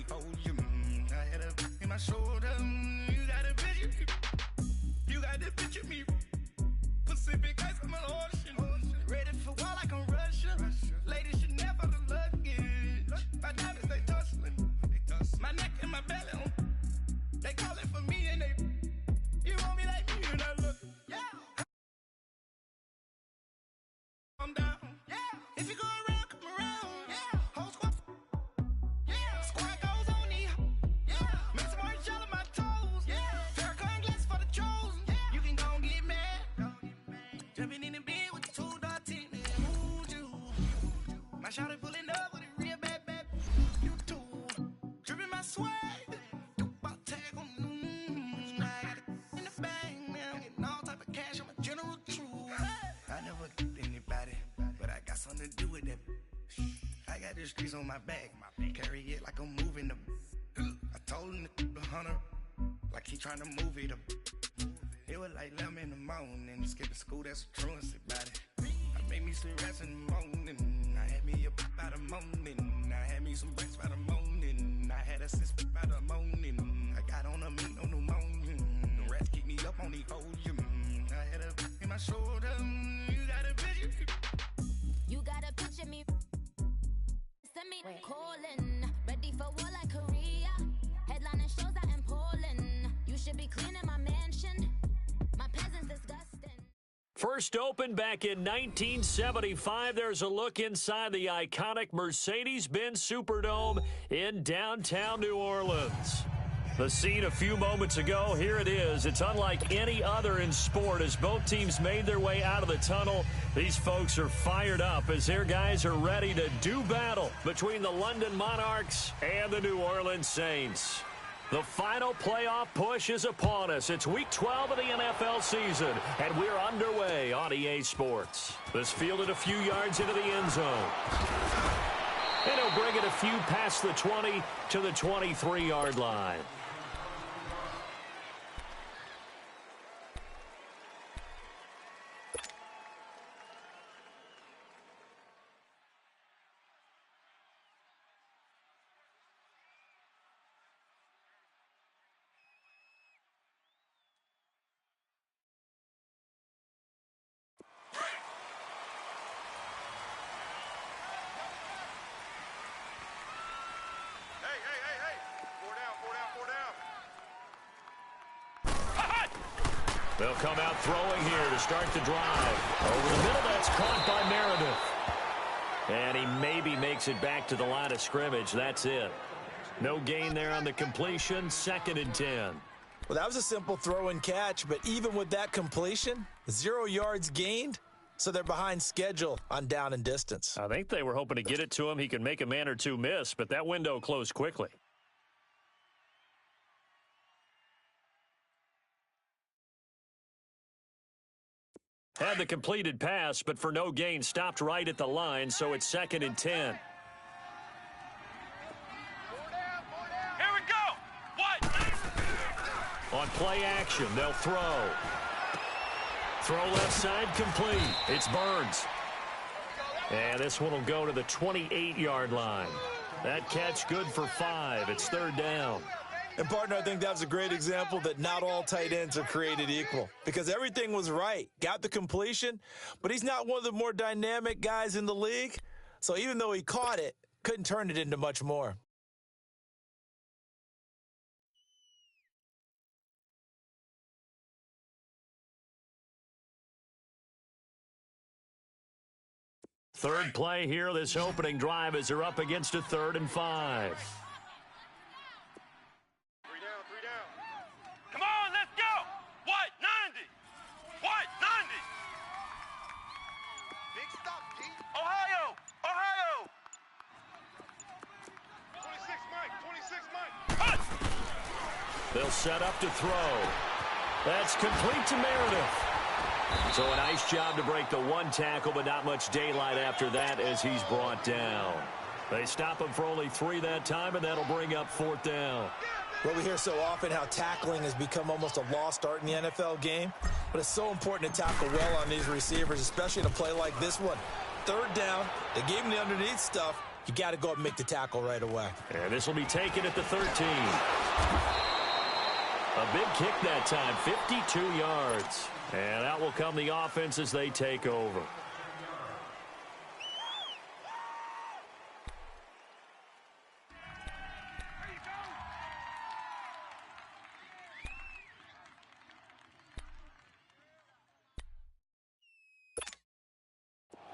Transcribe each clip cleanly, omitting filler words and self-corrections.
the podium. I had a in my shoulder. You got a picture. You got the picture me. Pacific ice, I'm an ocean. Ready for war like I'm Russian. Ladies should never the luggage. My diamonds, they tussling. My neck and my belly on. They call it for me and they. You want me like me and I look. Yeah. I'm down. Yeah. If you go around, come around. Yeah. Whole squad. Yeah. Squad goes on the. Yeah. Make some orange gel on my toes. Yeah. Farrakhan glass for the trolls. Yeah. You can go and get mad. Jumping in the bed with the 2 dark teeth. Who'd you? My shawty pulling up with a real bad. You too. Dripping my swag. About tag on. I got it in the bag now. Getting all type of cash. I'm a general true. I never get anybody, but I got something to do with that. I got the streets on my back. Carry it like I'm moving them. I told him the hunter, like he trying to move it up. It was like 11 in the morning. Skipping school, that's a truancy about it. I made me some rest in the morning. I had me a by the morning. I had me some breaks by the morning. I had a sis by the morning. I got on a meat on the morning. The rats keep me up on the podium. I had a in my shoulder. You got a picture. You got a picture me. Send me calling. Ready for war like Korea. Headlining shows out in Poland. You should be cleaning my mansion. My peasants disgusting. First opened back in 1975, there's a look inside the iconic Mercedes-Benz Superdome in downtown New Orleans. The scene a few moments ago, here it is. It's unlike any other in sport as both teams made their way out of the tunnel. These folks are fired up as their guys are ready to do battle between the London Monarchs and the New Orleans Saints. The final playoff push is upon us. It's week 12 of the NFL season, and we're underway on EA Sports. This fielded a few yards into the end zone. And he'll bring it a few past the 20 to the 23-yard line. They'll come out throwing here to start the drive. Over the middle, that's caught by Meredith. And he maybe makes it back to the line of scrimmage. That's it. No gain there on the completion. 2nd and 10. Well, that was a simple throw and catch, but even with that completion, 0 yards gained, so they're behind schedule on down and distance. I think they were hoping to get it to him. He can make a man or two miss, but that window closed quickly. Had the completed pass, but for no gain, stopped right at the line, so it's 2nd and 10. Here we go! What? On play action, they'll throw. Throw left side, complete. It's Burns. And this one will go to the 28-yard line. That catch good for 5. It's 3rd down. And, partner, I think that's a great example that not all tight ends are created equal because everything was right. Got the completion, but he's not one of the more dynamic guys in the league. So even though he caught it, couldn't turn it into much more. Third play here, this opening drive as they're up against a 3rd and 5. They'll set up to throw. That's complete to Meredith. So a nice job to break the one tackle, but not much daylight after that as he's brought down. They stop him for only 3 that time, and that'll bring up 4th down. Well, we hear so often how tackling has become almost a lost art in the NFL game, but it's so important to tackle well on these receivers, especially in a play like this one. 3rd down, they gave him the underneath stuff, you got to go up and make the tackle right away. And this will be taken at the 13. A big kick that time, 52 yards. And out will come the offense as they take over.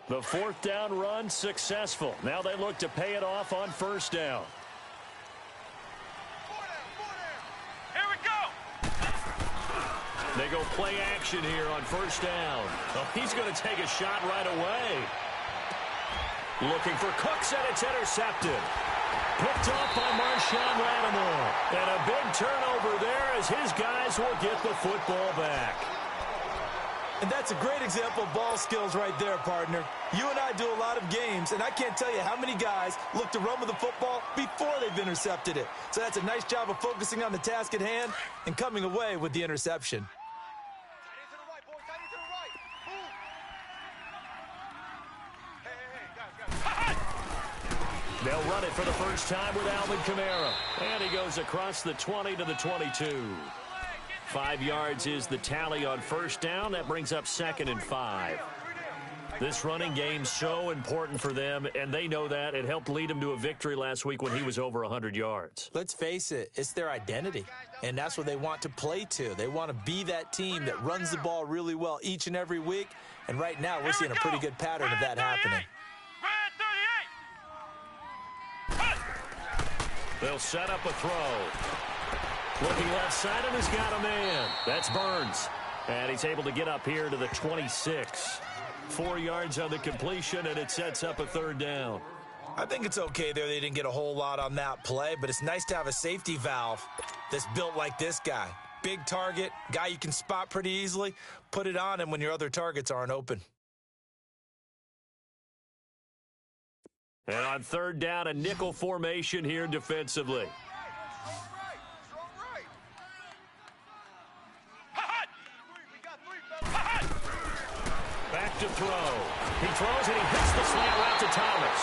The fourth down run successful. Now they look to pay it off on first down. Here we go. They go play action here on first down. Oh, he's going to take a shot right away. Looking for Cooks, and it's intercepted. Picked off by Marshawn Lattimore. And a big turnover there as his guys will get the football back. And that's a great example of ball skills right there, partner. You and I do a lot of games, and I can't tell you how many guys look to run with the football before they've intercepted it. So that's a nice job of focusing on the task at hand and coming away with the interception. They'll run it for the first time with Alvin Kamara. And he goes across the 20 to the 22. 5 yards is the tally on first down. That brings up 2nd and 5. This running game's so important for them, and they know that. It helped lead them to a victory last week when he was over 100 yards. Let's face it, it's their identity, and that's what they want to play to. They want to be that team that runs the ball really well each and every week, and right now we're seeing a pretty good pattern of that happening. They'll set up a throw. Looking left side, and has got a man. That's Burns. And he's able to get up here to the 26. 4 yards on the completion, and it sets up a third down. I think it's okay there. They didn't get a whole lot on that play, but it's nice to have a safety valve that's built like this guy. Big target, guy you can spot pretty easily. Put it on him when your other targets aren't open. And on third down, a nickel formation here defensively. Back to throw. He throws and he hits the slant route to Thomas.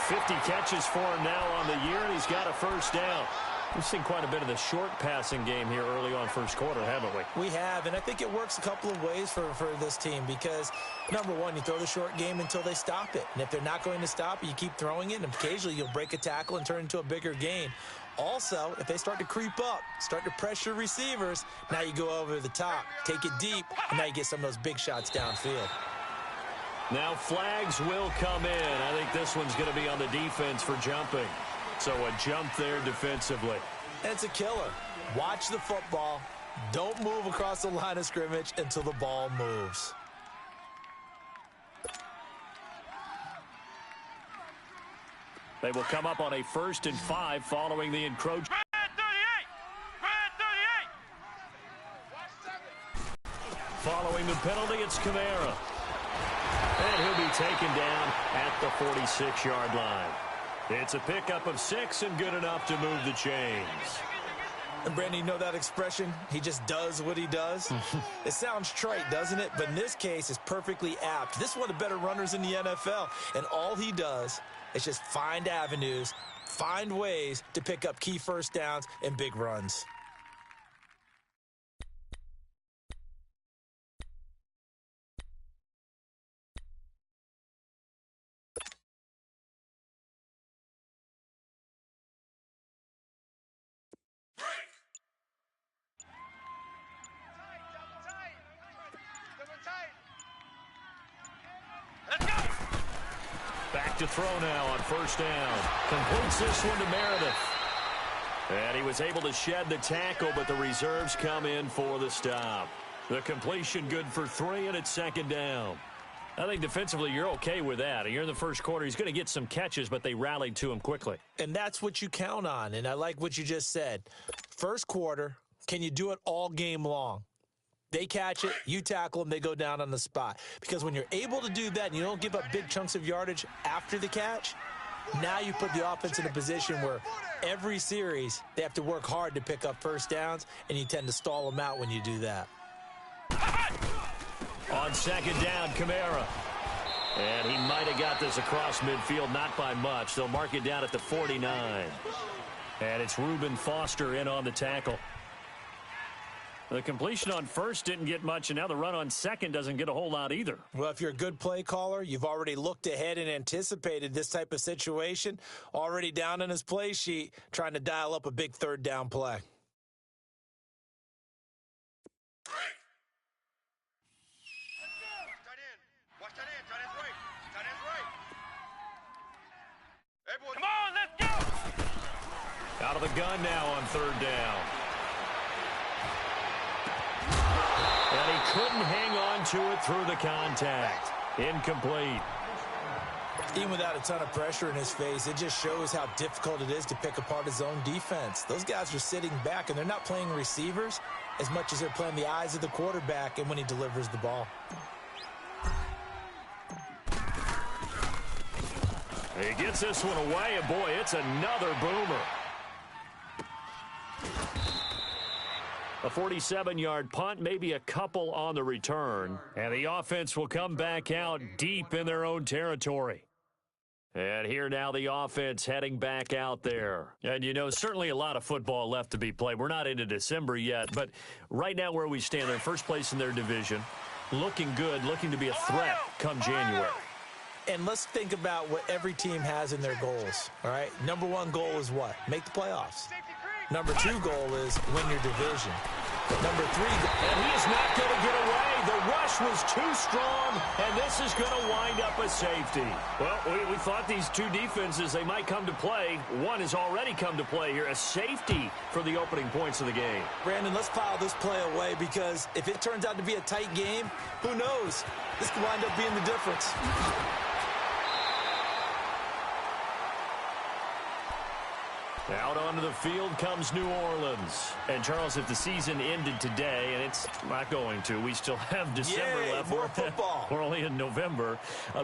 50 catches for him now on the year, and he's got a first down. We've seen quite a bit of the short passing game here early on first quarter, haven't we? We have, and I think it works a couple of ways for this team because, number one, you throw the short game until they stop it. And if they're not going to stop it, you keep throwing it, and occasionally you'll break a tackle and turn it into a bigger gain. Also, if they start to creep up, start to pressure receivers, now you go over the top, take it deep, and now you get some of those big shots downfield. Now flags will come in. I think this one's going to be on the defense for jumping. So a jump there defensively. And it's a killer. Watch the football. Don't move across the line of scrimmage until the ball moves. They will come up on a 1st and 5 following the encroachment. Following the penalty, it's Kamara. And he'll be taken down at the 46-yard line. It's a pickup of 6 and good enough to move the chains. And, Brandon, you know that expression? He just does what he does? It sounds trite, doesn't it? But in this case, it's perfectly apt. This is one of the better runners in the NFL. And all he does is just find avenues, find ways to pick up key first downs and big runs. To throw now on first down. Completes this one to Meredith. And he was able to shed the tackle, but the reserves come in for the stop. The completion good for 3, and it's 2nd down. I think defensively you're okay with that. You're in the first quarter. He's going to get some catches, but they rallied to him quickly. And that's what you count on, and I like what you just said. First quarter, can you do it all game long? They catch it, you tackle them, they go down on the spot. Because when you're able to do that and you don't give up big chunks of yardage after the catch, now you put the offense in a position where every series they have to work hard to pick up first downs, and you tend to stall them out when you do that. On 2nd down, Kamara. And he might have got this across midfield, not by much. They'll mark it down at the 49. And it's Reuben Foster in on the tackle. The completion on first didn't get much, and now the run on second doesn't get a whole lot either. Well, if you're a good play caller, you've already looked ahead and anticipated this type of situation, already down in his play sheet, trying to dial up a big third down play. Come on, let's go! Out of the gun now on third down. And he couldn't hang on to it through the contact. Incomplete. Even without a ton of pressure in his face, it just shows how difficult it is to pick apart his own defense. Those guys are sitting back, and they're not playing receivers as much as they're playing the eyes of the quarterback and when he delivers the ball. He gets this one away, and boy, it's another boomer. A 47-yard punt, maybe a couple on the return, and the offense will come back out deep in their own territory. And here now the offense heading back out there. And, you know, certainly a lot of football left to be played. We're not into December yet, but right now where we stand, they're in first place in their division, looking good, looking to be a threat come January. And let's think about what every team has in their goals, all right? Number one goal is what? Make the playoffs. Number two goal is win your division. Number three, and he is not going to get away. The rush was too strong, and this is going to wind up a safety. Well, we thought these two defenses, they might come to play. One has already come to play here, a safety for the opening points of the game. Brandon, let's file this play away because if it turns out to be a tight game, who knows? This could wind up being the difference. Out onto the field comes New Orleans. And, Charles, if the season ended today, and it's not going to, we still have December left. More football. We're only in November.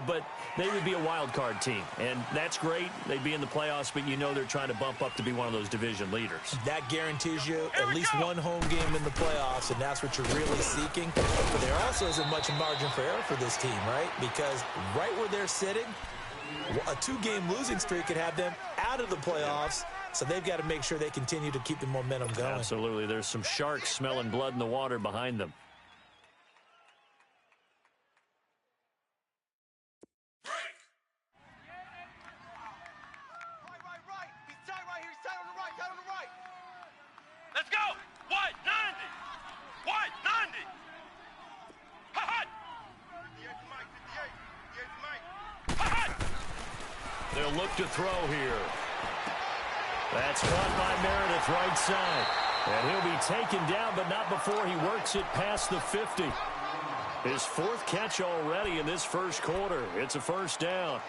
But they would be a wild card team. And that's great. They'd be in the playoffs, but you know they're trying to bump up to be one of those division leaders. That guarantees you at least one home game in the playoffs, and that's what you're really seeking. But there also isn't much margin for error for this team, right? Because right where they're sitting, a two-game losing streak could have them out of the playoffs. So they've got to make sure they continue to keep the momentum going. Absolutely. There's some sharks smelling blood in the water behind them. Right. He's tight right here. He's tight on the right. Let's go. What? 90. What? 90. Ha-ha. 58 to Mike. Ha-ha. They'll look to throw here. That's caught by Meredith, right side. And he'll be taken down, but not before he works it past the 50. His fourth catch already in this first quarter. It's a first down.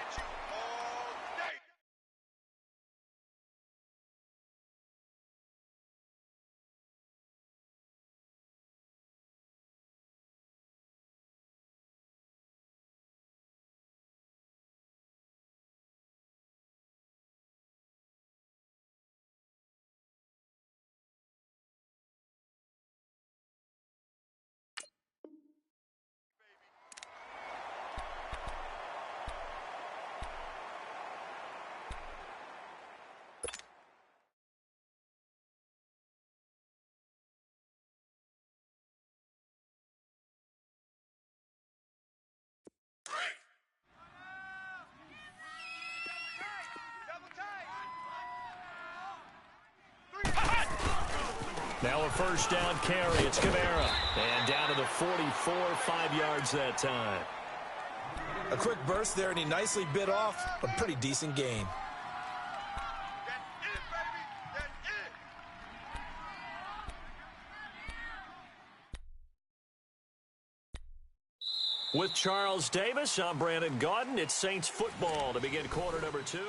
Now a first down carry. It's Kamara. And down to the 44, 5 yards that time. A quick burst there, and he nicely bit off a pretty decent gain. With Charles Davis, I'm Brandon Gaudin. It's Saints football to begin quarter number 2.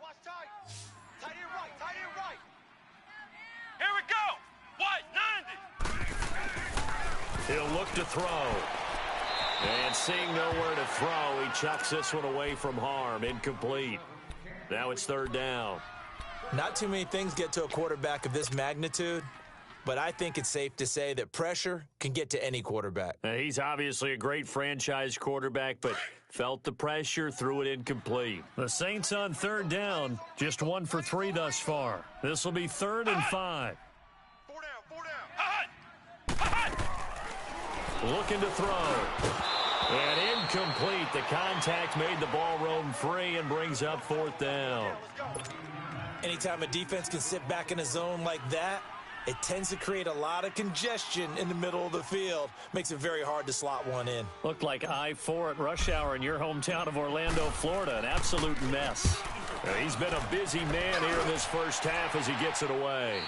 Watch tight. Tight end right. Here we go. What? 90. He'll look to throw. And seeing nowhere to throw, he chucks this one away from harm. Incomplete. Now it's third down. Not too many things get to a quarterback of this magnitude, but I think it's safe to say that pressure can get to any quarterback. He's obviously a great franchise quarterback, but felt the pressure, threw it incomplete. The Saints on third down, just 1 for 3 thus far. This will be 3rd and 5. 4 down, 4 down. Looking to throw. And incomplete. The contact made the ball roam free and brings up 4th down. Anytime a defense can sit back in a zone like that, it tends to create a lot of congestion in the middle of the field. Makes it very hard to slot one in. Looked like I-4 at rush hour in your hometown of Orlando, Florida. An absolute mess. He's been a busy man here in this first half as he gets it away.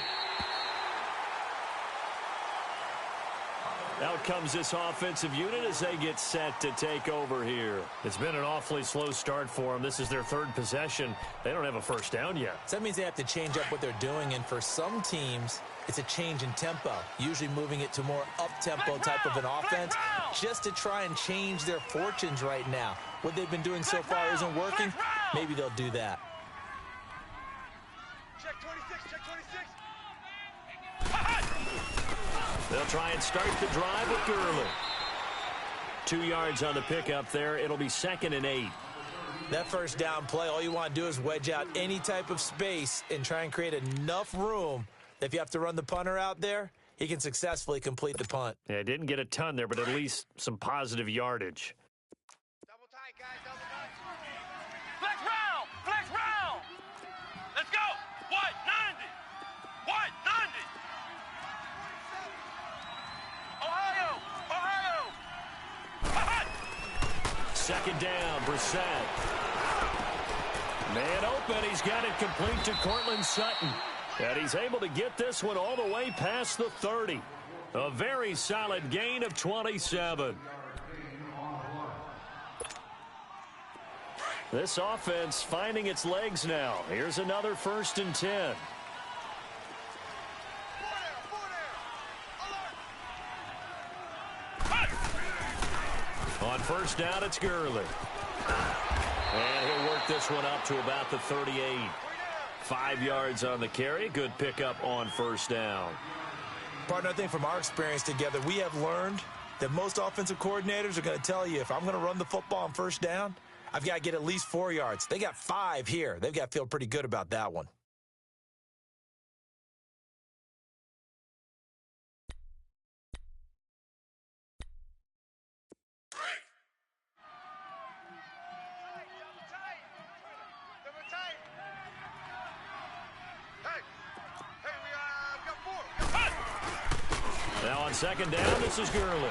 Out comes this offensive unit as they get set to take over here. It's been an awfully slow start for them. This is their 3rd possession. They don't have a first down yet. So that means they have to change up what they're doing, and for some teams, it's a change in tempo, usually moving it to more up-tempo type of an offense just to try and change their fortunes right now. What they've been doing so far isn't working. Maybe they'll do that. Check 26, check 26. They'll try and start the drive with Gurley. 2 yards on the pickup there. It'll be 2nd and 8. That first down play, all you want to do is wedge out any type of space and try and create enough room that if you have to run the punter out there, he can successfully complete the punt. Yeah, didn't get a ton there, but at least some positive yardage. Double tight, guys, double tight. Flex round, flex round. Let's go. What? 90. What? 90. Ohio, Ohio. 2nd down, Brissett. Man open, he's got it complete to Cortland Sutton. And he's able to get this one all the way past the 30. A very solid gain of 27. This offense finding its legs now. Here's another 1st and 10. On first down, it's Gurley. And he'll work this one up to about the 38. 5 yards on the carry. Good pickup on first down. Partner, I think from our experience together, we have learned that most offensive coordinators are going to tell you, if I'm going to run the football on first down, I've got to get at least 4 yards. They got 5 here. They've got to feel pretty good about that one. Now on 2nd down, this is Gurley.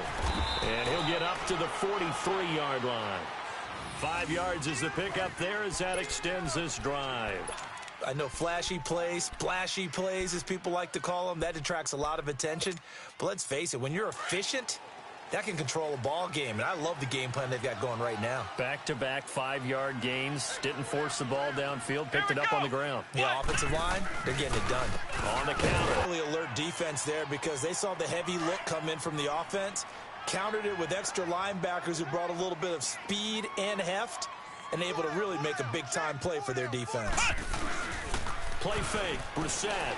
And he'll get up to the 43-yard line. 5 yards is the pickup there as that extends this drive. I know flashy plays, splashy plays, as people like to call them, that attracts a lot of attention. But let's face it, when you're efficient, that can control a ball game. And I love the game plan they've got going right now. Back-to-back 5-yard gains. Didn't force the ball downfield. Picked it up on the ground. Yeah, offensive line, they're getting it done. On the counter. Really alert defense there because they saw the heavy look come in from the offense, countered it with extra linebackers who brought a little bit of speed and heft, and able to really make a big-time play for their defense. Play fake, Brissett.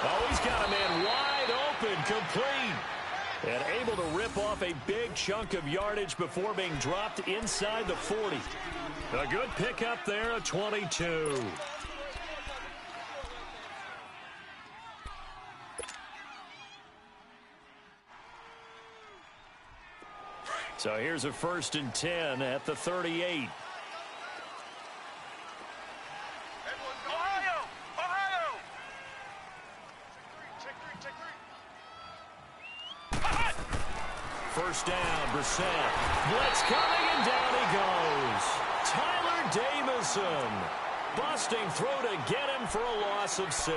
Oh, he's got a man wide open, complete. And able to rip off a big chunk of yardage before being dropped inside the 40. A good pickup there, a 22. So here's a 1st and 10 at the 38. Ohio, Ohio. Check 3. First down, Brissett. Blitz coming, and down he goes. Tyler Davison busting through to get him for a loss of 6.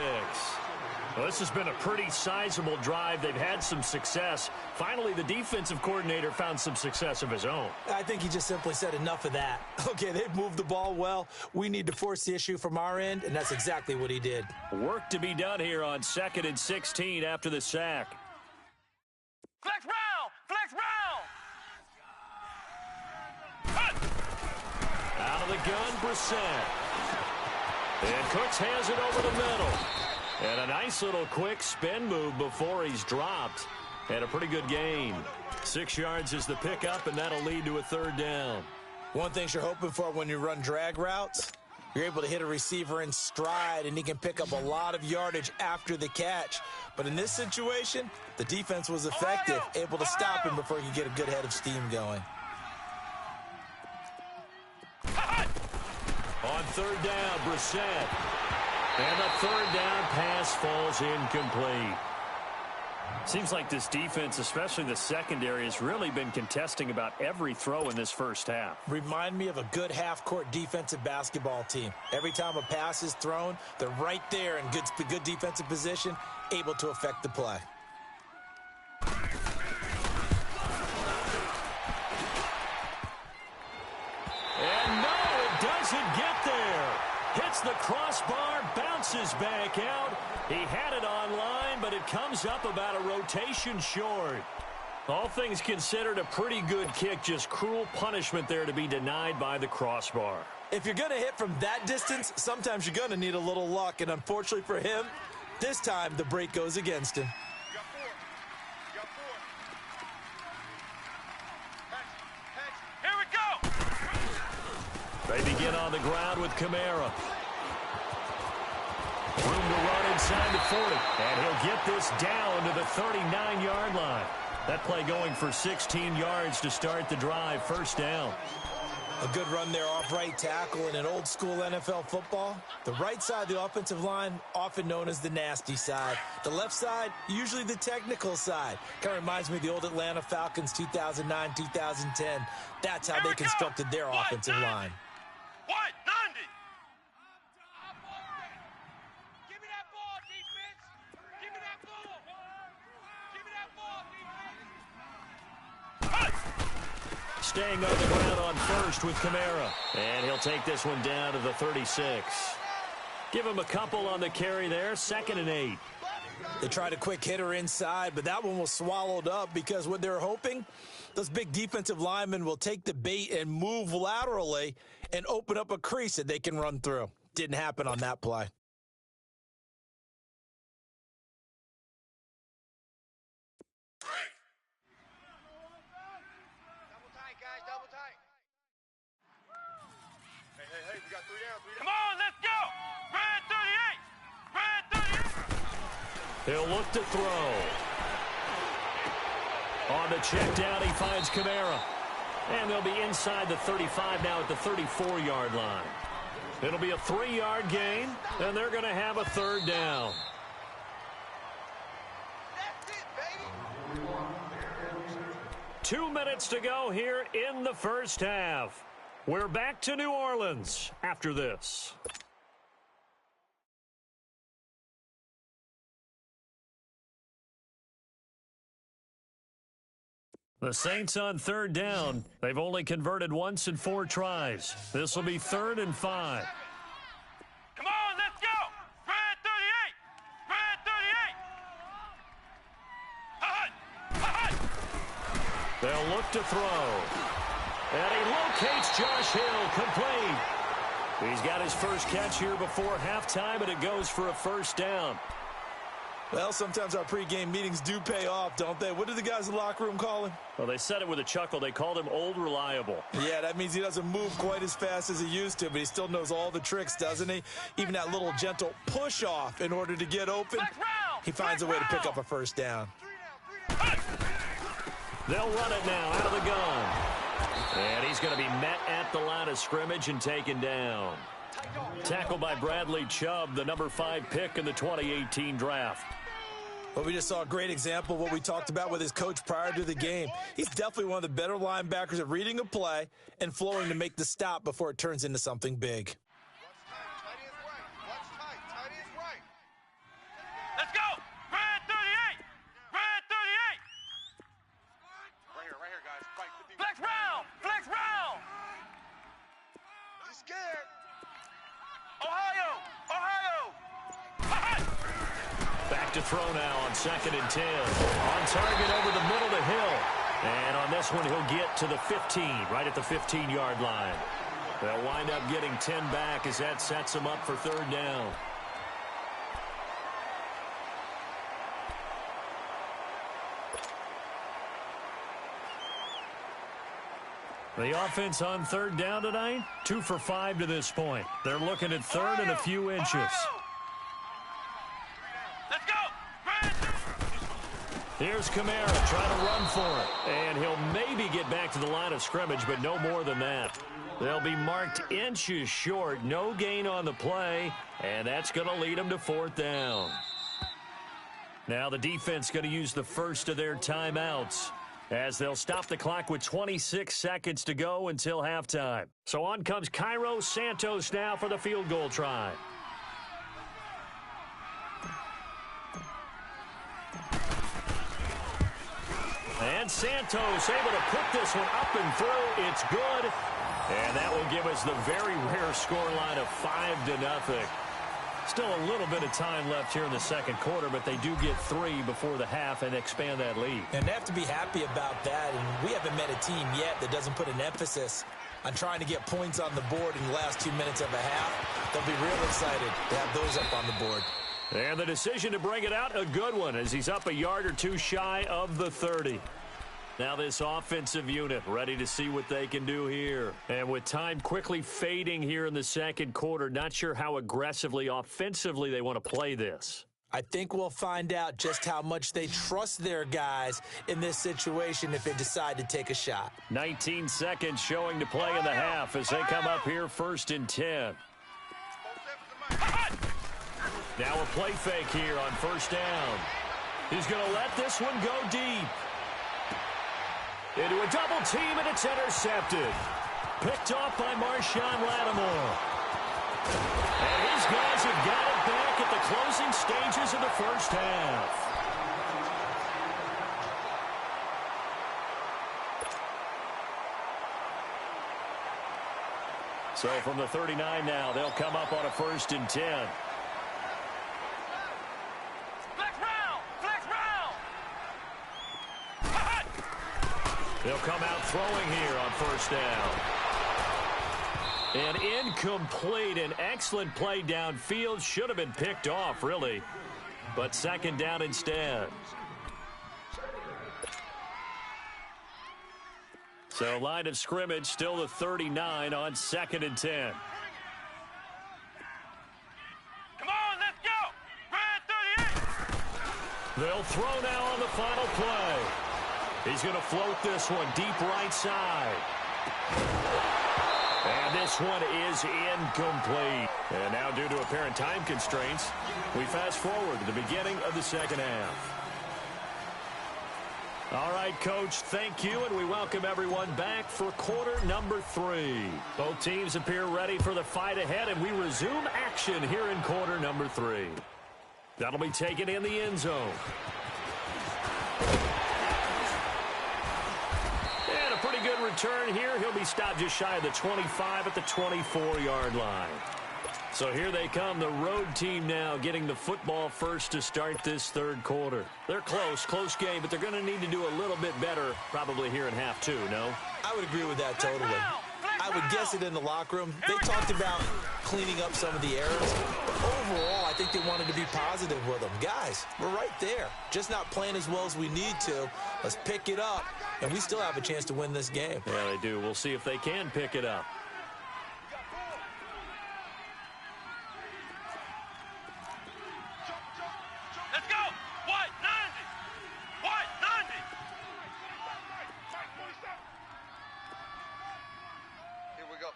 Well, this has been a pretty sizable drive. They've had some success. Finally, the defensive coordinator found some success of his own. I think he just simply said enough of that. Okay, they've moved the ball well. We need to force the issue from our end, and that's exactly what he did. Work to be done here on 2nd and 16 after the sack. Flex round! Flex round! Out of the gun, Brissett. And Cooks has it over the middle. And a nice little quick spin move before he's dropped. And a pretty good gain. 6 yards is the pickup, and that'll lead to a third down. One thing you're hoping for when you run drag routes, you're able to hit a receiver in stride, and he can pick up a lot of yardage after the catch. But in this situation, the defense was effective, able to stop him before he could get a good head of steam going. On third down, Brissett. And the third down pass falls incomplete. Seems like this defense, especially the secondary, has really been contesting about every throw in this first half. Remind me of a good half-court defensive basketball team. Every time a pass is thrown, they're right there in good defensive position, able to affect the play. And no, it doesn't get there. Hits the crossbar, bounces back out. He had it on line, but it comes up about a rotation short. All things considered, a pretty good kick, just cruel punishment there to be denied by the crossbar. If you're going to hit from that distance, sometimes you're going to need a little luck, and unfortunately for him, this time the break goes against him. Here we go! They begin on the ground with Kamara. Room to run inside the 40. And he'll get this down to the 39-yard line. That play going for 16 yards to start the drive. First down. A good run there off right tackle in an old-school NFL football. The right side of the offensive line, often known as the nasty side. The left side, usually the technical side. Kind of reminds me of the old Atlanta Falcons 2009, 2010. That's how they constructed their offensive line. What? 90! Give me that ball, defense! Give me that ball! Give me that ball, defense! Staying on the ground on first with Kamara. And he'll take this one down to the 36. Give him a couple on the carry there. 2nd and 8. They tried a quick hitter inside, but that one was swallowed up because what they're hoping, those big defensive linemen will take the bait and move laterally and open up a crease that they can run through. Didn't happen on that play. Double tight, guys, double tight. Hey, we got 3 down, 3 down. Come on, let's go! Red 38! Red 38! He'll look to throw. On the check down, he finds Kamara. And they'll be inside the 35 now at the 34-yard line. It'll be a 3-yard gain, and they're going to have a third down. That's it, baby! 2 minutes to go here in the first half. We're back to New Orleans after this. The Saints on third down. They've only converted once in 4 tries. This will be 3rd and 5. Come on, let's go! Red 38! Red 38! They'll look to throw. And he locates Josh Hill, complete. He's got his first catch here before halftime, and it goes for a first down. Well, sometimes our pregame meetings do pay off, don't they? What do the guys in the locker room call him? Well, they said it with a chuckle. They called him Old Reliable. Yeah, that means he doesn't move quite as fast as he used to, but he still knows all the tricks, doesn't he? Even that little gentle push-off in order to get open, he finds a way to pick up a first down. They'll run it now out of the gun. And he's going to be met at the line of scrimmage and taken down. Tackled by Bradley Chubb, the number 5 pick in the 2018 draft. Well, we just saw a great example of what we talked about with his coach prior to the game. He's definitely one of the better linebackers at reading a play and flowing to make the stop before it turns into something big. Watch tight, tight is right. Watch tight, tight is right. Let's go! Red 38! Red 38! Right here, guys. Right, Flex round! Flex round! You scared? Ohio! Ohio! Back back to throw now on 2nd and 10. On target over the middle to Hill. And on this one, he'll get to the 15, right at the 15-yard line. They'll wind up getting 10 back as that sets them up for 3rd down. The offense on 3rd down tonight, 2 for 5 to this point. They're looking at 3rd and a few inches. Let's go! Here's Kamara trying to run for it. And he'll maybe get back to the line of scrimmage, but no more than that. They'll be marked inches short. No gain on the play, and that's going to lead them to 4th down. Now the defense going to use the first of their timeouts, as they'll stop the clock with 26 seconds to go until halftime. So on comes Cairo Santos now for the field goal try. And Santos able to put this one up and through. It's good. And that will give us the very rare scoreline of 5-0. Still a little bit of time left here in the 2nd quarter, but they do get 3 before the half and expand that lead. And they have to be happy about that. And we haven't met a team yet that doesn't put an emphasis on trying to get points on the board in the last 2 minutes of a half. They'll be real excited to have those up on the board. And the decision to bring it out, a good one, as he's up a yard or two shy of the 30. Now this offensive unit ready to see what they can do here. And with time quickly fading here in the 2nd quarter, not sure how aggressively, offensively they want to play this. I think we'll find out just how much they trust their guys in this situation if they decide to take a shot. 19 seconds showing to play in the half as they come up here 1st and 10. Now a play fake here on 1st down. He's going to let this one go deep. Into a double team, and it's intercepted. Picked off by Marshawn Lattimore. And his guys have got it back at the closing stages of the 1st half. So from the 39 now, they'll come up on a 1st and 10. They'll come out throwing here on 1st down. And incomplete. An excellent play downfield. Should have been picked off, really. But 2nd down instead. So line of scrimmage still the 39 on 2nd and 10. Come on, let's go! Red 38! They'll throw now on the final play. He's going to float this one deep right side. And this one is incomplete. And now due to apparent time constraints, we fast forward to the beginning of the 2nd half. All right, Coach, thank you, and we welcome everyone back for quarter number 3. Both teams appear ready for the fight ahead, and we resume action here in quarter number 3. That'll be taken in the end zone. Pretty good return here. He'll be stopped just shy of the 25 at the 24-yard line. So here they come, the road team now getting the football first to start this 3rd quarter. They're close game, but they're going to need to do a little bit better probably here in half 2, no? I would agree with that totally. I would guess it in the locker room. They talked about cleaning up some of the errors. But overall, I think they wanted to be positive with them. Guys, we're right there. Just not playing as well as we need to. Let's pick it up, and we still have a chance to win this game. Yeah, they do. We'll see if they can pick it up. Let's go! White 90! White 90! Here we go.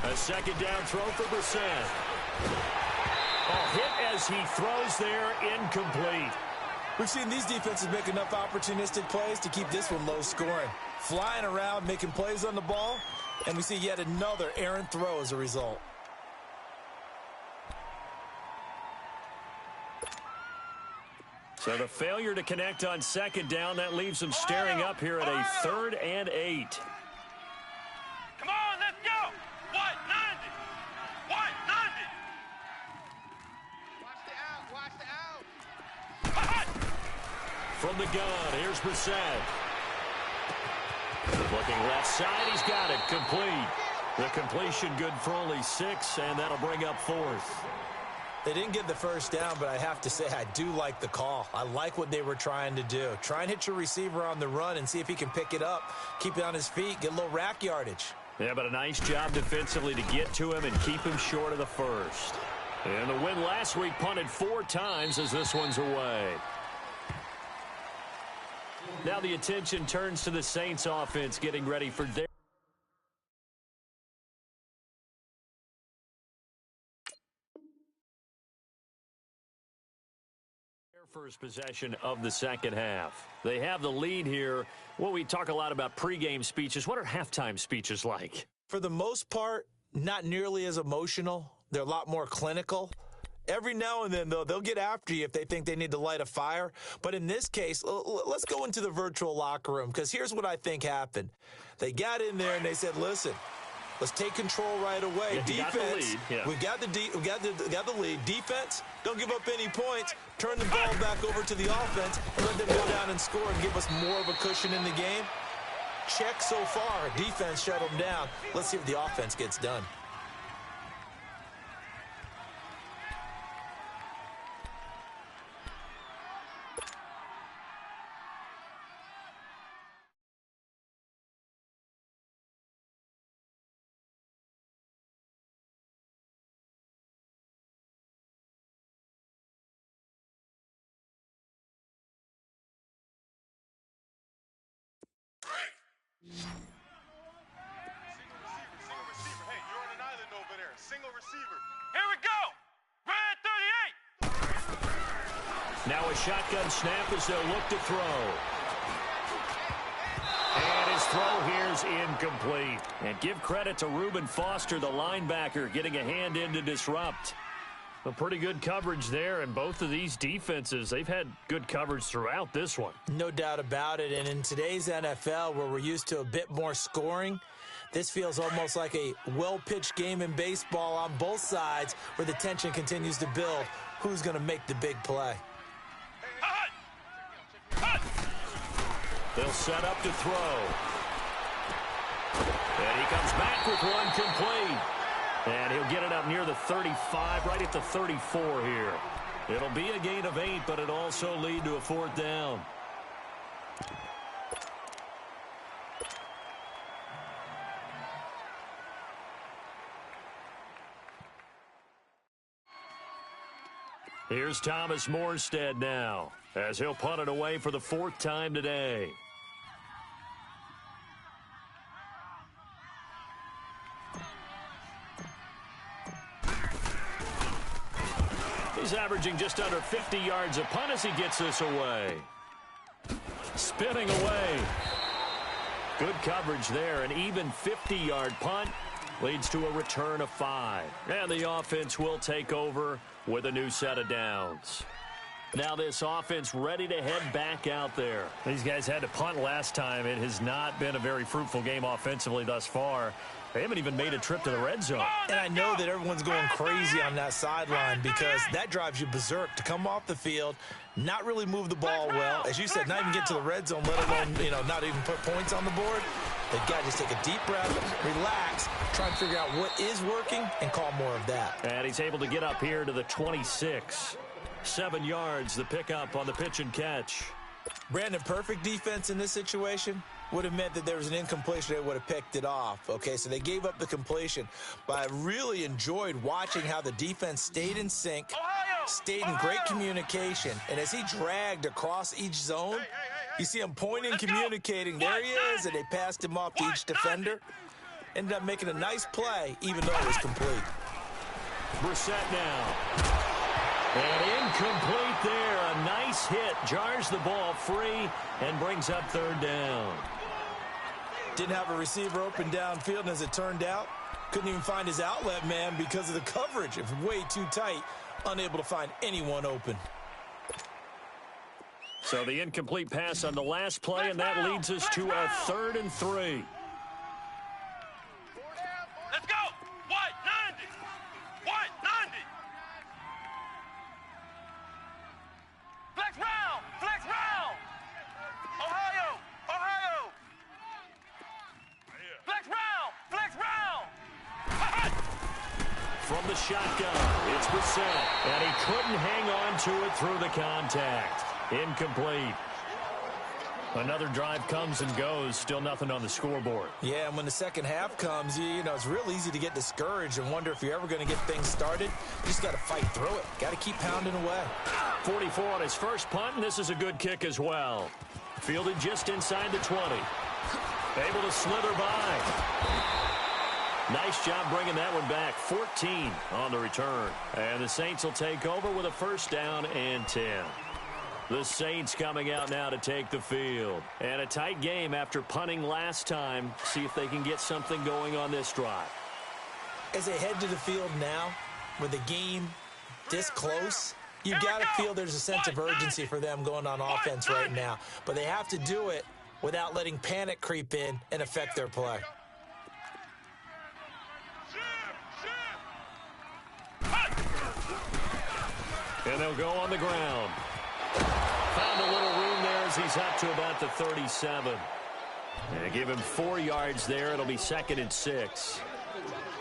A 2nd down throw for Brissett. Hit as he throws there, incomplete. We've seen these defenses make enough opportunistic plays to keep this one low scoring. Flying around, making plays on the ball, and we see yet another errant throw as a result. So the failure to connect on 2nd down, that leaves them staring up here at a 3rd and 8. Come on, let's go! White 90! White 90! Watch the out, watch the out. from the gun. Here's Brissett. Looking left side. He's got it. Complete. The completion good for only 6, and that'll bring up 4th. They didn't get the first down, but I have to say I do like the call. I like what they were trying to do. Try and hit your receiver on the run and see if he can pick it up, keep it on his feet, get a little rack yardage. Yeah, but a nice job defensively to get to him and keep him short of the first. And the win last week punted 4 times as this one's away. Now the attention turns to the Saints offense getting ready for their first possession of the second half. They have the lead here. Well, we talk a lot about pregame speeches. What are halftime speeches like? For the most part, not nearly as emotional. They're a lot more clinical. Every now and then, though, they'll get after you if they think they need to light a fire. But in this case, let's go into the virtual locker room, because here's what I think happened. They got in there and they said, listen, let's take control right away. Yeah, Defense, we got the lead. Defense, don't give up any points. Turn the ball back over to the offense and let them go down and score and give us more of a cushion in the game. Check so far. Defense shut them down. Let's see if the offense gets done. Single receiver. Hey, you're on an island over there. Single receiver. Here we go. Red 38. Now a shotgun snap as they'll look to throw. And his throw here's incomplete. And give credit to Reuben Foster, the linebacker, getting a hand in to disrupt. A pretty good coverage there, and both of these defenses, they've had good coverage throughout this one. No doubt about it, and in today's NFL, where we're used to a bit more scoring, this feels almost like a well-pitched game in baseball on both sides where the tension continues to build. Who's going to make the big play? They'll set up to throw. And he comes back with one complete. And he'll get it up near the 35, right at the 34 here. It'll be a gain of 8, but it'll also lead to a 4th down. Here's Thomas Morstead now, as he'll punt it away for the 4th time today. He's averaging just under 50 yards a punt as he gets this away. Spinning away. Good coverage there. An even 50-yard punt leads to a return of 5. And the offense will take over with a new set of downs. Now this offense ready to head back out there. These guys had to punt last time. It has not been a very fruitful game offensively thus far. They haven't even made a trip to the red zone. And I know that everyone's going crazy on that sideline because that drives you berserk to come off the field, not really move the ball well. As you said, not even get to the red zone, let alone, not even put points on the board. They've got to just take a deep breath, relax, try and figure out what is working, and call more of that. And he's able to get up here to the 26. 7 yards, the pickup on the pitch and catch. Brandon, perfect defense in this situation would have meant that there was an incompletion. They would have picked it off. Okay, so they gave up the completion. But I really enjoyed watching how the defense stayed in sync, stayed in great communication. And as he dragged across each zone, you see him pointing, communicating. There he is, and they passed him off to each defender. Ended up making a nice play, even though it was complete. Brissett now. And incomplete there. A nice hit. Jars the ball free and brings up 3rd down. Didn't have a receiver open downfield, and as it turned out, couldn't even find his outlet man because of the coverage. It was way too tight, unable to find anyone open. So the incomplete pass on the last play, and that leads us to a 3rd and 3. Let's go. What? 90. What? 90. Flex round. Flex round. from the shotgun. It's Brissett, and he couldn't hang on to it through the contact. Incomplete. Another drive comes and goes, still nothing on the scoreboard. Yeah, and when the second half comes, you know, it's real easy to get discouraged and wonder if you're ever going to get things started. You just got to fight through it. Got to keep pounding away. 44 on his first punt, and this is a good kick as well. Fielded just inside the 20. Able to slither by. Nice job bringing that one back. 14 on the return. And the Saints will take over with a first down and 10. The Saints coming out now to take the field. And a tight game after punting last time. See if they can get something going on this drive. As they head to the field now, with the game this close, you've got to feel there's a sense of urgency for them going on offense right now. But they have to do it without letting panic creep in and affect their play. And they'll go on the ground. Found a little room there as he's up to about the 37. And give him 4 yards there. It'll be 2nd and 6.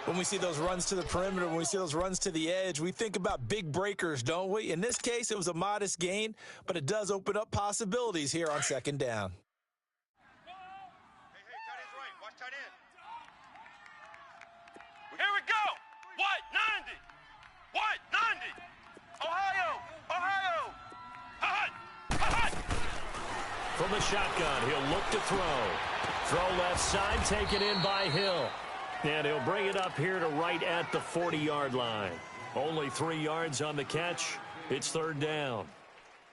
When we see those runs to the perimeter, when we see those runs to the edge, we think about big breakers, don't we? In this case, it was a modest gain, but it does open up possibilities here on 2nd down. Hey, tight end's right. Watch tight end. Here we go. What? 90. What? 90. Ohio. Ohio. Hot. Hot. From the shotgun, he'll look to throw. Throw left side, taken in by Hill. And he'll bring it up here to right at the 40-yard line. Only 3 yards on the catch. It's 3rd down.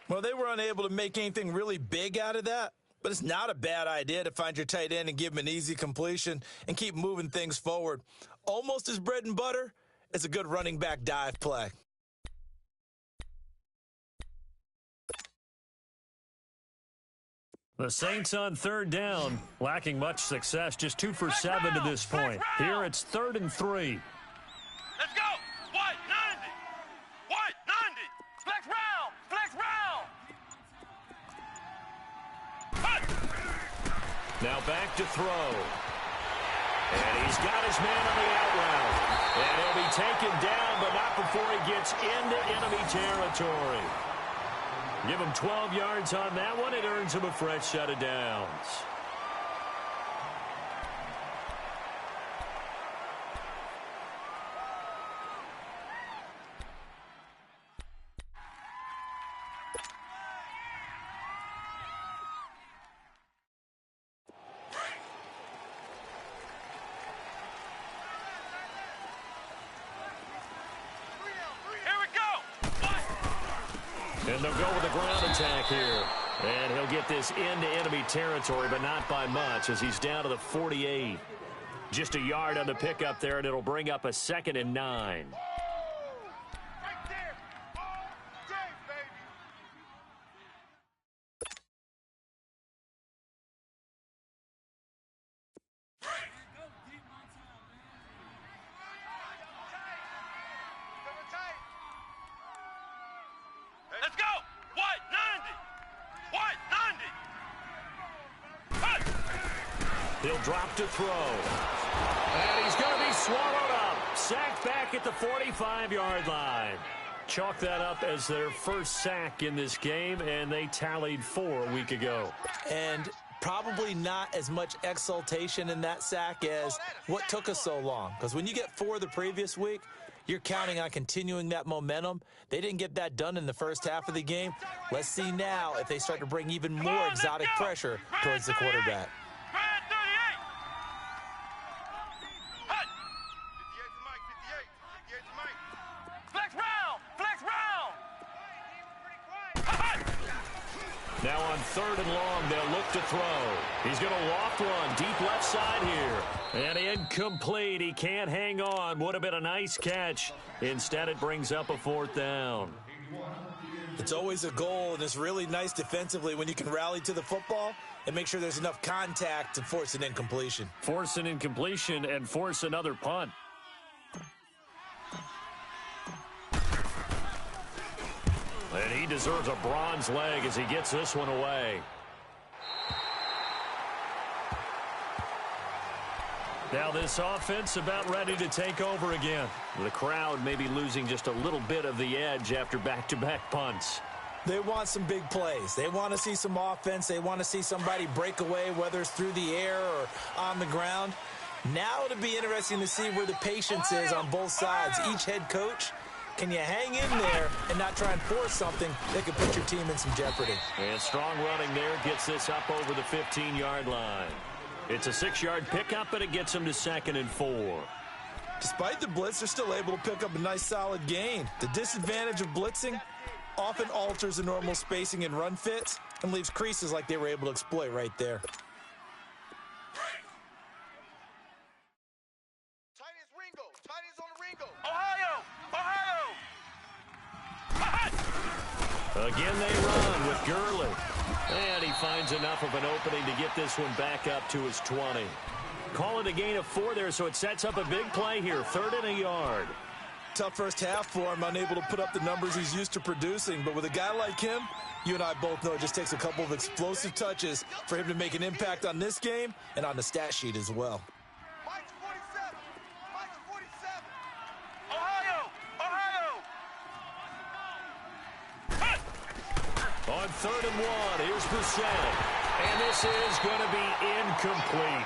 Well, they were unable to make anything really big out of that, but it's not a bad idea to find your tight end and give him an easy completion and keep moving things forward. Almost as bread and butter as a good running back dive play. The Saints on 3rd down, lacking much success, just 2 for 7 to this point. Here it's 3rd and 3. Let's go. What? 90. What? 90. Flex round. Flex round. Hot. Now back to throw. And he's got his man on the out route. And he'll be taken down, but not before he gets into enemy territory. Give him 12 yards on that one. It earns him a fresh set of downs. And they'll go with a ground attack here. And he'll get this into enemy territory, but not by much as he's down to the 48. Just a yard on the pickup there, and it'll bring up a 2nd and 9. Right there. All day, baby. Let's go. What? 90. What? 90. Hot. He'll drop to throw. And he's going to be swallowed up. Sacked back at the 45-yard line. Chalk that up as their first sack in this game, and they tallied 4 a week ago. And probably not as much exultation in that sack as what took us so long. Because when you get 4 the previous week, you're counting on continuing that momentum. They didn't get that done in the first half of the game. Let's see now if they start to bring even more exotic pressure towards the quarterback. Grand 38. Hot. 58 to Mike. 58 to Mike. Flex round. Flex round. Hot. Now on 3rd and long, they'll look to throw. He's going to loft one deep left side here. And incomplete. He can't hang on. Would have been a nice catch. Instead, it brings up a 4th down. It's always a goal, and it's really nice defensively when you can rally to the football and make sure there's enough contact to force an incompletion. Force an incompletion and force another punt. And he deserves a bronze leg as he gets this one away. Now this offense about ready to take over again. The crowd may be losing just a little bit of the edge after back-to-back punts. They want some big plays. They want to see some offense. They want to see somebody break away, whether it's through the air or on the ground. Now it'll be interesting to see where the patience is on both sides. Each head coach, can you hang in there and not try and force something that could put your team in some jeopardy? And strong running there gets this up over the 15-yard line. It's a 6-yard pickup, and it them to 2nd and 4. Despite the blitz, they're still able to pick up a nice, solid gain. The disadvantage of blitzing often alters the normal spacing and run fits and leaves creases like they were able to exploit right there. Tight ends Ringo. Tight ends on the Ringo. Ohio. Again they run with Gurley. And he finds enough of an opening to get this one back up to his 20. Call it a gain of 4 there, so it sets up a big play here. 3rd and a yard. Tough first half for him, unable to put up the numbers he's used to producing. But with a guy like him, you and I both know it just takes a couple of explosive touches for him to make an impact on this game and on the stat sheet as well. Mike's 47. Mike's 47. Ohio. On 3rd and 1, here's Brissett. And this is going to be incomplete.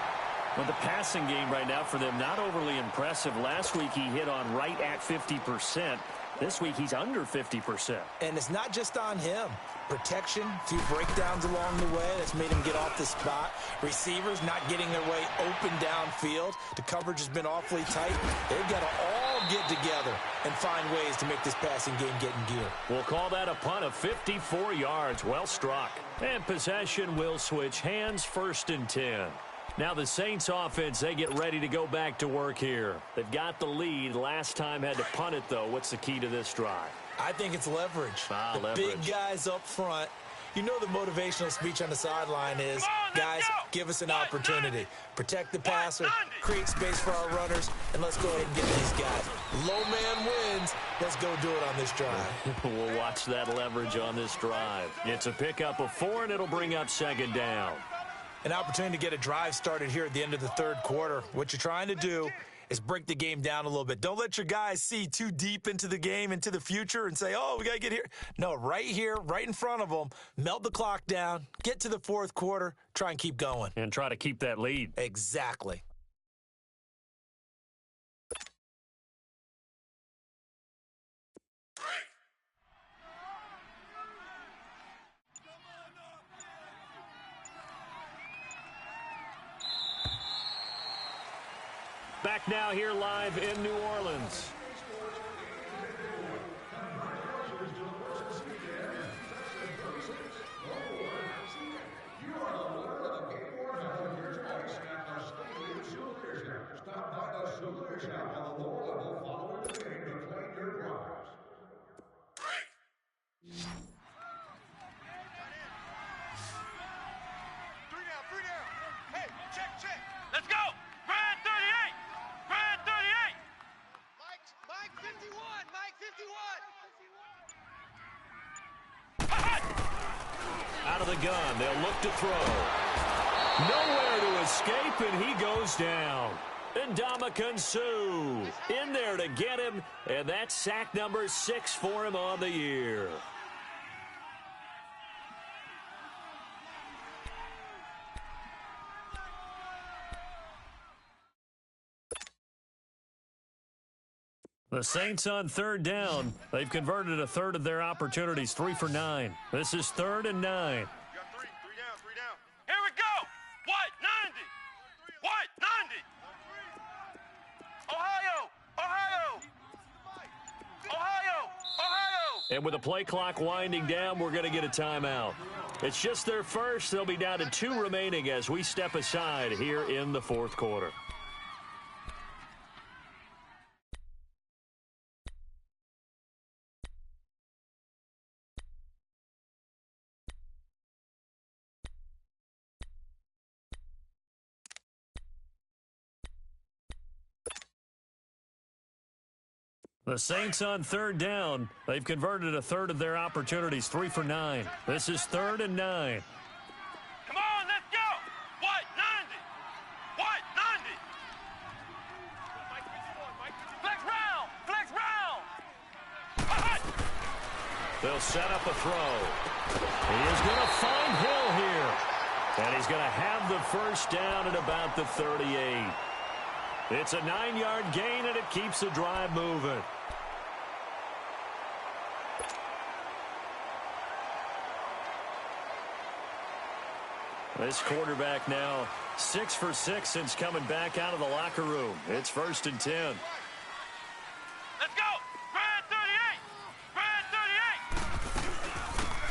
Well, the passing game right now for them, not overly impressive. Last week he hit on right at 50%. This week he's under 50%. And it's not just on him. Protection, a few breakdowns along the way that's made him get off the spot. Receivers not getting their way open downfield. The coverage has been awfully tight. They've got to all get together and find ways to make this passing game get in gear. We'll call that a punt of 54 yards. Well struck. And possession will switch hands. 1st and 10. Now the Saints offense, they get ready to go back to work here. They've got the lead. Last time had to punt it, though. What's the key to this drive? I think it's leverage. Leverage. Big guys up front. You know the motivational speech on the sideline is, guys, give us an opportunity. Protect the passer, create space for our runners, and let's go ahead and get these guys. Low man wins. Let's go do it on this drive. We'll watch that leverage on this drive. It's a pickup of 4, and it'll bring up 2nd down. An opportunity to get a drive started here at the end of the 3rd quarter. What you're trying to do is break the game down a little bit. Don't let your guys see too deep into the game, into the future, and say, oh, we got to get here. No, right here, right in front of them, melt the clock down, get to the 4th quarter, try and keep going. And try to keep that lead. Exactly. Back now here live in New Orleans. Out of the gun, they'll look to throw. Nowhere to escape, and he goes down. And Ndamukong Suh in there to get him, and that's sack number 6 for him on the year. The Saints on 3rd down. They've converted a 1/3 of their opportunities, 3 for 9. This is 3rd and 9. You got three down. Here we go. What? 90. What? 90. Ohio. And with the play clock winding down, we're going to get a timeout. It's just their first. They'll be down to 2 remaining as we step aside here in the 4th quarter. The Saints on 3rd down. They've converted a 1/3 of their opportunities, 3 for 9. This is 3rd and 9. Come on, let's go. What? 90. What? 90. They'll set up a throw. He is going to find Hill here. And he's going to have the first down at about the 38. It's a 9-yard gain, and it keeps the drive moving. This quarterback now 6 for 6 since coming back out of the locker room. It's 1st and 10. Let's go! Red 38! Red 38!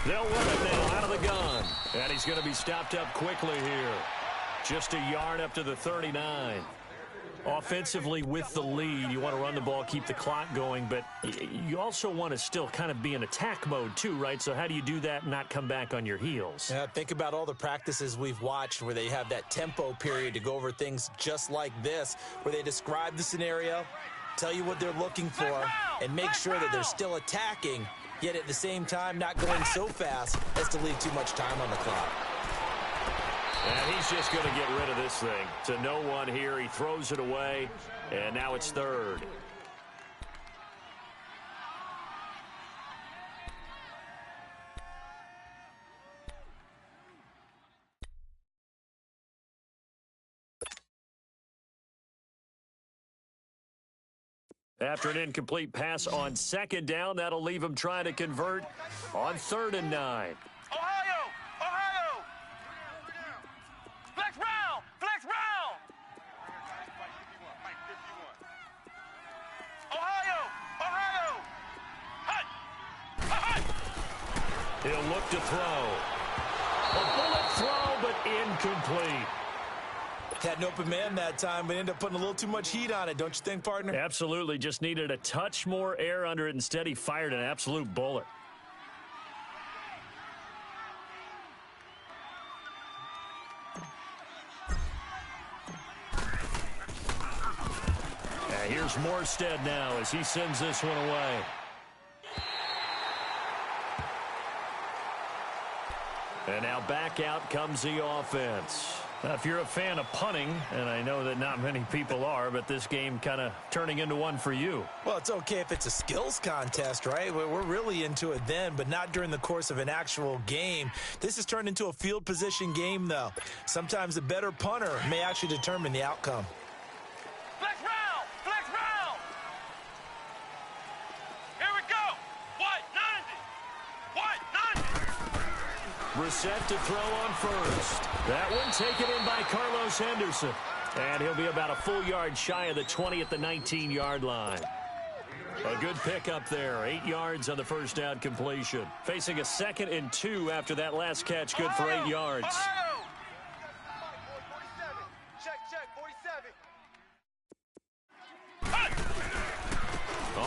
They'll run it now out of the gun. And he's going to be stopped up quickly here. Just a yard up to the 39. Offensively with the lead, you want to run the ball, keep the clock going, but you also want to still kind of be in attack mode too, right? So how do you do that and not come back on your heels? Yeah, think about all the practices we've watched where they have that tempo period to go over things just like this, where they describe the scenario, tell you what they're looking for, and make sure that they're still attacking, yet at the same time not going so fast as to leave too much time on the clock. And he's just going to get rid of this thing. To no one here. He throws it away, and now it's 3rd. After an incomplete pass on 2nd down, that'll leave him trying to convert on 3rd and 9. Ohio! Ohio! Flex round! Flex round! Ohio! Ohio! Hut! Hut! He'll look to throw. A bullet throw, but incomplete. Had an open man that time, but ended up putting a little too much heat on it, don't you think, partner? Absolutely. Just needed a touch more air under it. Instead, he fired an absolute bullet. Here's Morstead now as he sends this one away. And now back out comes the offense. Now, if you're a fan of punting, and I know that not many people are, but this game kind of turning into one for you. Well, it's okay if it's a skills contest, right? We're really into it then, but not during the course of an actual game. This has turned into a field position game, though. Sometimes a better punter may actually determine the outcome. Flex round! Flex round! Here we go! What? 90! What? 90! Brissett to throw on first. That one taken in by Carlos Henderson. And he'll be about a full yard shy of the 20 at the 19-yard line. A good pickup there. 8 yards on the first down completion. Facing a 2nd and 2 after that last catch. Good for 8 yards. Ohio! Check, 47.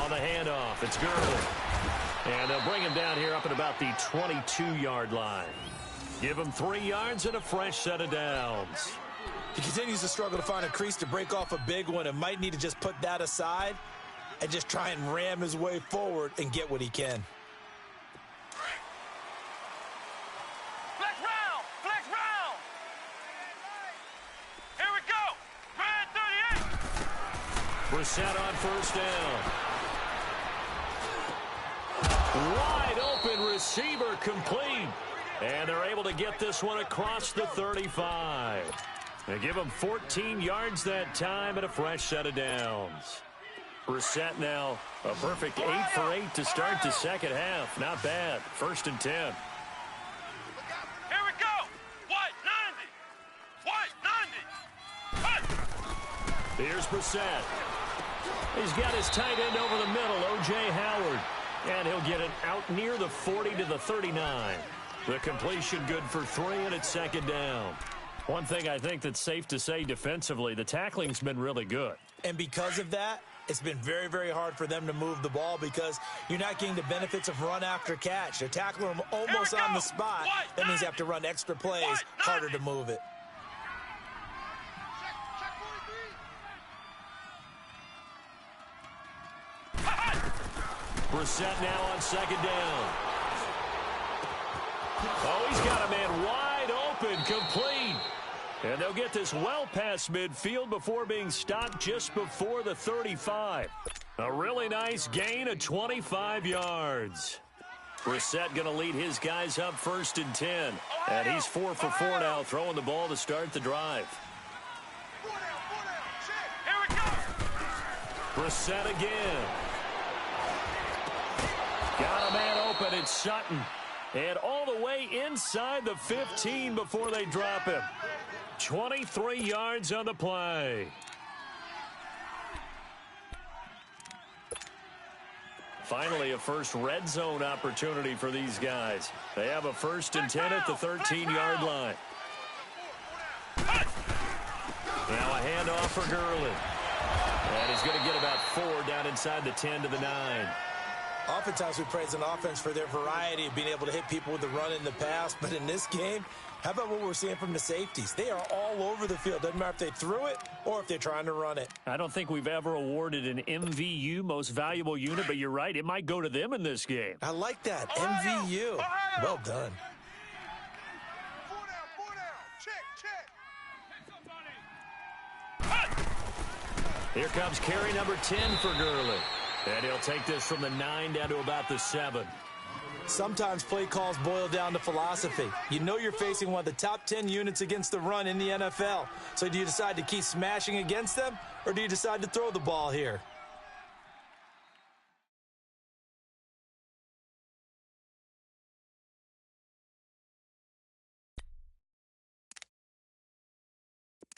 On the handoff, it's Gurley. And they'll bring him down here up at about the 22-yard line. Give him 3 yards and a fresh set of downs. He continues to struggle to find a crease to break off a big one and might need to just put that aside and just try and ram his way forward and get what he can. Flex round! Flex round! Here we go! Red 38! Brissett on first down. Wide open receiver complete. And they're able to get this one across the 35. They give him 14 yards that time and a fresh set of downs. Brissett now a perfect 8 for 8 to start the second half. Not bad. 1st and 10. Here we go! What? 90! What? 90! What? Here's Brissett. He's got his tight end over the middle, O.J. Howard. And he'll get it out near the 40 to the 39. The completion good for 3, and it's 2nd down. One thing I think that's safe to say defensively, the tackling's been really good. And because of that, it's been very, very hard for them to move the ball because you're not getting the benefits of run after catch. They're tackling them almost on the spot. That means you have to run extra plays, harder to move it. Brissett now on 2nd down. Oh, he's got a man wide open, complete. And they'll get this well past midfield before being stopped just before the 35. A really nice gain of 25 yards. Brissett going to lead his guys up 1st and 10. And he's 4 for 4 now, throwing the ball to start the drive. Here we go. Brissett again. Got a man open. It's Sutton. And all the way inside the 15 before they drop him. 23 yards on the play. Finally, a first red zone opportunity for these guys. They have a 1st and 10 at the 13-yard line. Now a handoff for Gurley. And he's going to get about 4 down inside the 10 to the 9. Oftentimes we praise an offense for their variety of being able to hit people with the run in the pass. But in this game, how about what we're seeing from the safeties? They are all over the field. Doesn't matter if they threw it or if they're trying to run it. I don't think we've ever awarded an MVU, most valuable unit, but you're right. It might go to them in this game. I like that. MVU. Well done. 4 down. Check. Here comes carry number 10 for Gurley. And he'll take this from the 9 down to about the 7. Sometimes play calls boil down to philosophy. You know you're facing one of the top 10 units against the run in the NFL. So do you decide to keep smashing against them, or do you decide to throw the ball here?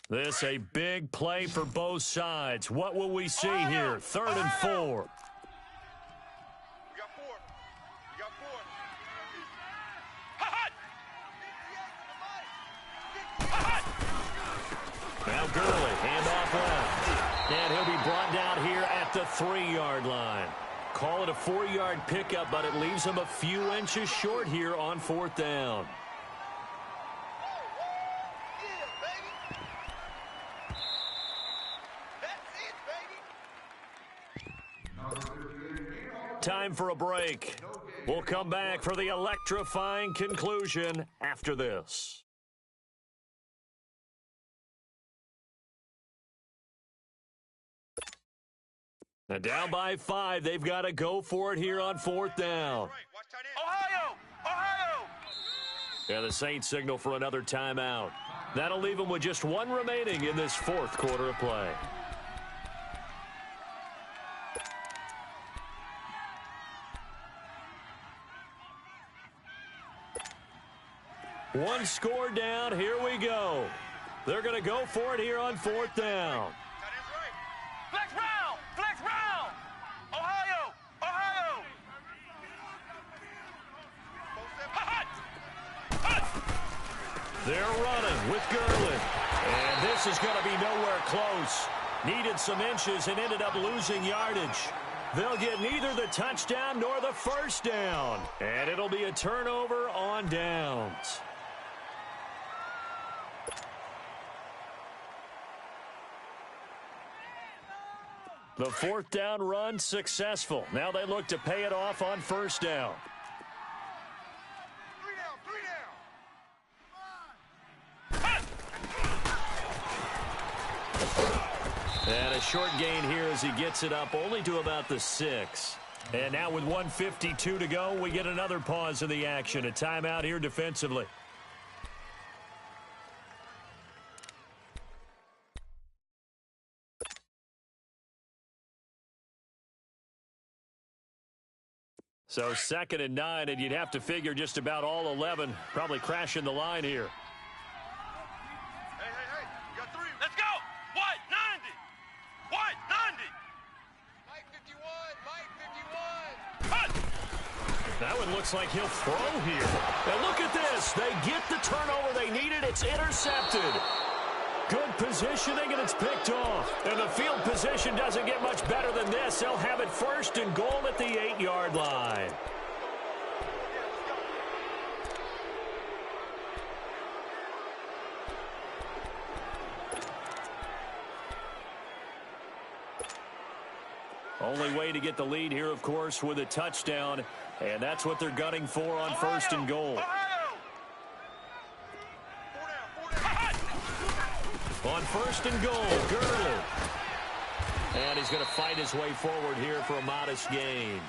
This a big play for both sides. What will we see here? 3rd and 4. We got 4. Now Gurley, handoff left. And he'll be brought down here at the 3-yard line. Call it a 4-yard pickup, but it leaves him a few inches short here on 4th down. Time for a break. We'll come back for the electrifying conclusion after this. Now down by 5. They've got to go for it here on 4th down. Ohio! And the Saints signal for another timeout. That'll leave them with just 1 remaining in this 4th quarter of play. One score down. Here we go. They're going to go for it here on 4th down. Flex round! Ohio! They're running with Gurley. And this is going to be nowhere close. Needed some inches and ended up losing yardage. They'll get neither the touchdown nor the 1st down. And it'll be a turnover on downs. The 4th down run successful. Now they look to pay it off on 1st down. 3 down. And a short gain here as he gets it up only to about the 6. And now with 1:52 to go, we get another pause in the action. A timeout here defensively. So 2nd and 9, and you'd have to figure just about all 11 probably crashing the line here. Hey, you got 3. Let's go! What? 90! What? 90! Mike 51! That one looks like he'll throw here. And look at this. They get the turnover they needed. It's intercepted. Good positioning, and it's picked off. And the field position doesn't get much better than this. They'll have it 1st and goal at the 8-yard line. Only way to get the lead here, of course, with a touchdown. And that's what they're gunning for on 1st and goal. On 1st and goal, Gurley. And he's going to fight his way forward here for a modest gain.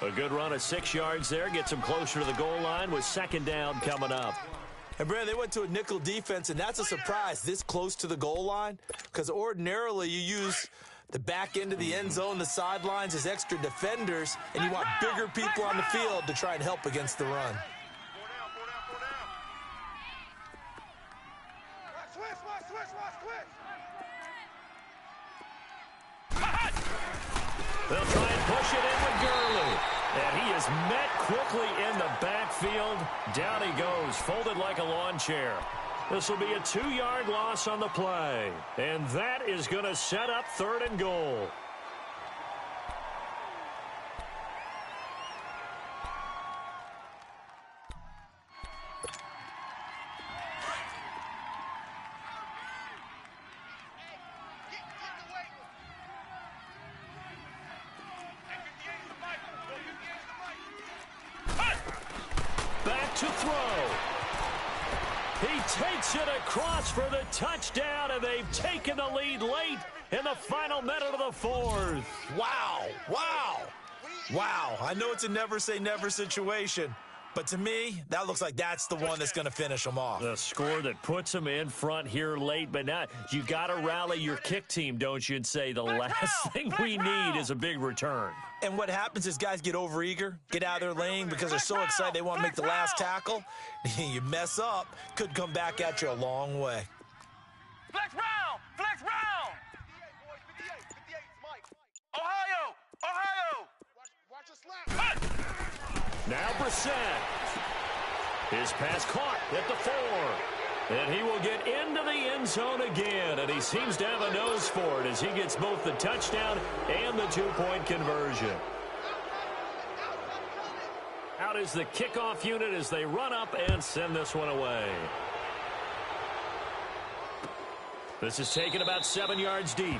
A good run of 6 yards there. Gets him closer to the goal line with second down coming up. And, Brandon, they went to a nickel defense, and that's a surprise this close to the goal line because ordinarily you use the back end of the end zone, the sidelines as extra defenders, and you want bigger people on the field to try and help against the run. They'll try and push it in with Gurley. And he is met quickly in the backfield. Down he goes, folded like a lawn chair. This will be a 2-yard loss on the play. And that is going to set up 3rd and goal. Back to throw. He takes it across for the touchdown, and they've taken the lead late in the final minute of the 4th. Wow, wow, wow. I know it's a never say never situation, but to me, that looks like that's the one that's going to finish them off. The score that puts them in front here late, but now you got to rally your kick team, don't you, and say the last thing we need is a big return. And what happens is guys get overeager, get out of their lane because they're so excited they want to make the last tackle. You mess up, could come back at you a long way. Flex round! Flex round! 58, Mike. Ohio! Ohio! Watch your slap. Now Brissett. His pass caught at the 4. And he will get into the end zone again. And he seems to have a nose for it as he gets both the touchdown and the 2-point conversion. Out is the kickoff unit as they run up and send this one away. This is taken about 7 yards deep.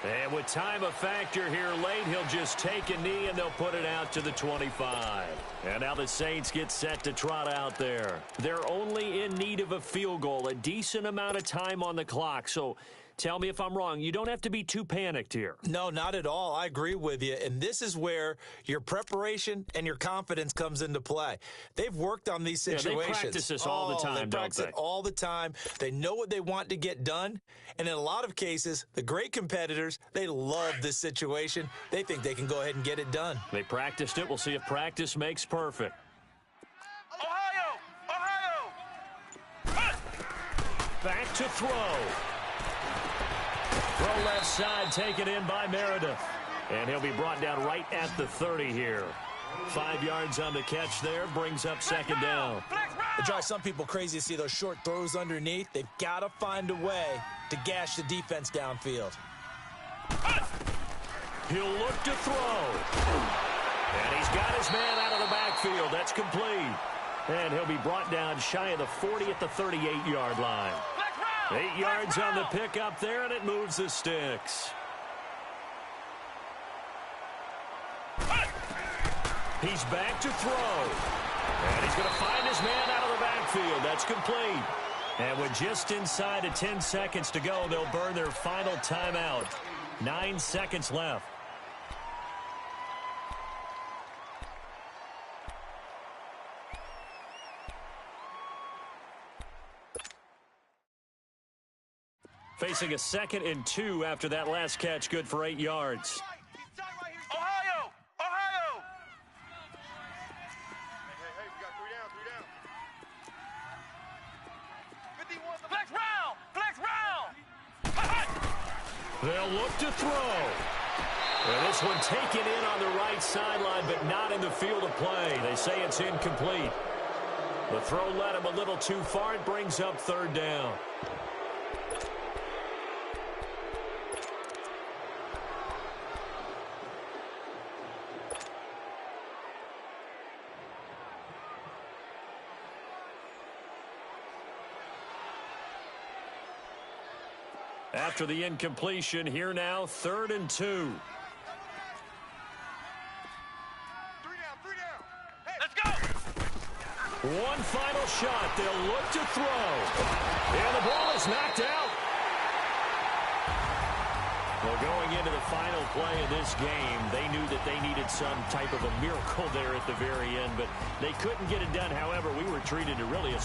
And with time a factor here late, he'll just take a knee and they'll put it out to the 25. And now the Saints get set to trot out there. They're only in need of a field goal, a decent amount of time on the clock. So tell me if I'm wrong. You don't have to be too panicked here. No, not at all. I agree with you. And this is where your preparation and your confidence comes into play. They've worked on these situations. They practice this all the time, They practice it all the time. They know what they want to get done. And in a lot of cases, the great competitors, they love this situation. They think they can go ahead and get it done. They practiced it. We'll see if practice makes perfect. Ohio! Ohio! Back to throw. Throw left side, taken in by Meredith. And he'll be brought down right at the 30 here. 5 yards on the catch there, brings up second down. It drives some people crazy to see those short throws underneath. They've got to find a way to gash the defense downfield. He'll look to throw. And he's got his man out of the backfield. That's complete. And he'll be brought down shy of the 40 at the 38-yard line. 8 yards on the pickup there, and it moves the sticks. He's back to throw. And he's going to find his man out of the backfield. That's complete. And with just inside of 10 seconds to go, they'll burn their final timeout. 9 seconds left. Facing a 2nd and 2 after that last catch, good for 8 yards. Ohio! Ohio! Hey, we got 3 down. 51. Flex round! Flex round! They'll look to throw. And this one taken in on the right sideline, but not in the field of play. They say it's incomplete. The throw led him a little too far. It brings up 3rd down. After the incompletion, here now, 3rd and 2. 3 down. Hey, let's go! One final shot. They'll look to throw. And the ball is knocked out. Well, going into the final play of this game, they knew that they needed some type of a miracle there at the very end, but they couldn't get it done. However, we were treated to really a